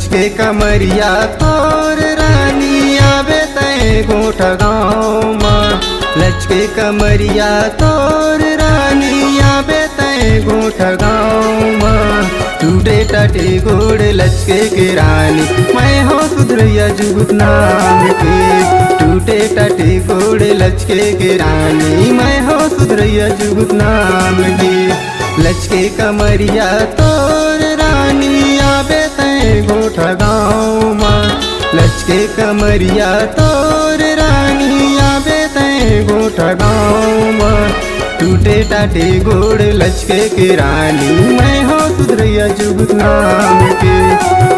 लचके कमरिया तोर रानी आवे तय गोठ गाँव माँ। लचके कमरिया तोर रानी आवे तय गोठ गाँव माँ। टूटे टाटे गोड़ लचके के रानी मैं हो सुधरैया जुगत नाम के। टूटे टाटे गोड़ लचके के रानी मैं हो सुधरैया जुगत नाम के। लचके कमरिया तोर रानी आवे तय गोठ गाँव माँ। लचके कमरिया तोर रानी आवे तय गोठ गाँव माँ। टूटे टाटे गोड़ लचके के रानी मैं हो सुधरैया जुगत नाम के।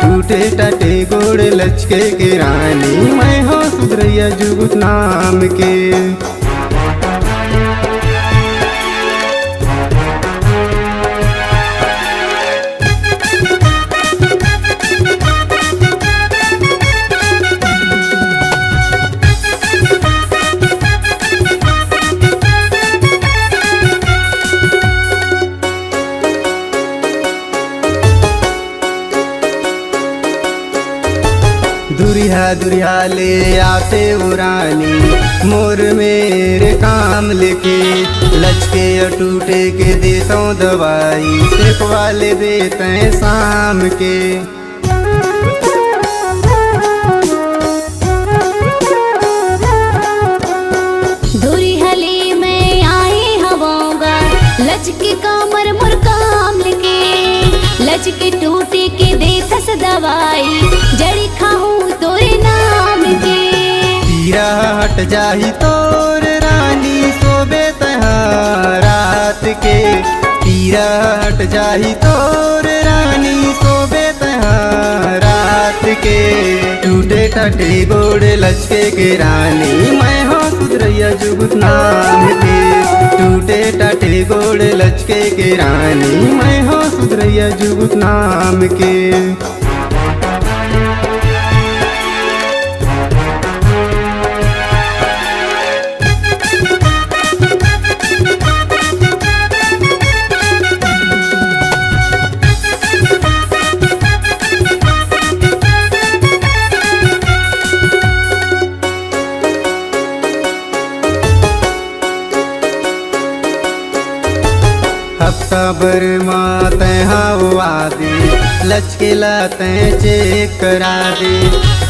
टूटे टाटे गोड़ लचके के रानी मैं हो सुधरैया जुगत नाम के। दुरिया दुरिया ले आते उरानी मोर मेरे काम लेके। लचके टूटे के देतों दवाई सेक वाले देते शाम के। दुरिया ले मैं आई हवाऊंगा लचके कमर मोर काम लेके। लचके टूटे के देतस दवाई जड़ी खाऊं तोरे नाम के। पीरा हट जाही तोर रानी सोबे तहा रात के। पीरा हट जाही तोर रानी सोबे तहा रात के। टूटे टाटे गोड़ लचके के रानी मैं हो सुधरैया जुगत नाम के। टूटे टाटे गोड़ लचके के रानी मैं हो सुधरैया जुगत नाम के। हफ्ता भर माते हवा दे लचके लाते चेक करा दे।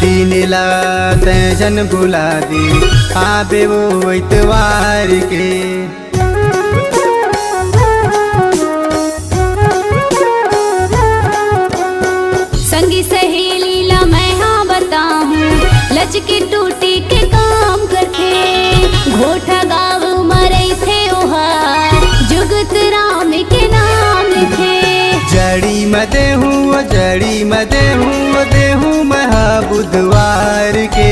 दिन लाते जन बुला दे आबे वो इतवार के। संगी सहेली ला मैं हाँ बताऊं लचके टूटे के काम करके। घोटा गाँव मरे थे ओहार जुगत राम के नाम लिखे। जड़ी मदे हूँ जड़ी मदे हूँ देहूँ महा बुधवार के।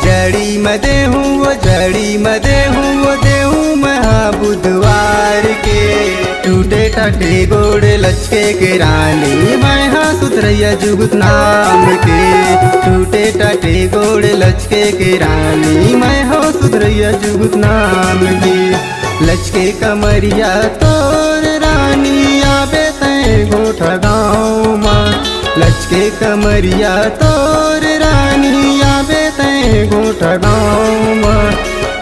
जड़ी मदे हूँ जड़ी मदे हूँ देहूँ महा बुधवार के। टूटे टाटे गोड़ लचके के रानी मैं हाँ सुधरैया जुगत नाम के। टूटे टाटे गोड़ लचके के रानी मैं हो सुधरैया जुगत नाम के। लचके कमरिया तोर रानी आवे तय गोठ गाँव माँ। लचके कमरिया तोर रानी आवे तय गोठ गाँव माँ।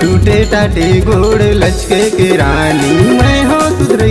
टूटे टाटे गोड़ लचके के रानी मैं हो सुधरैया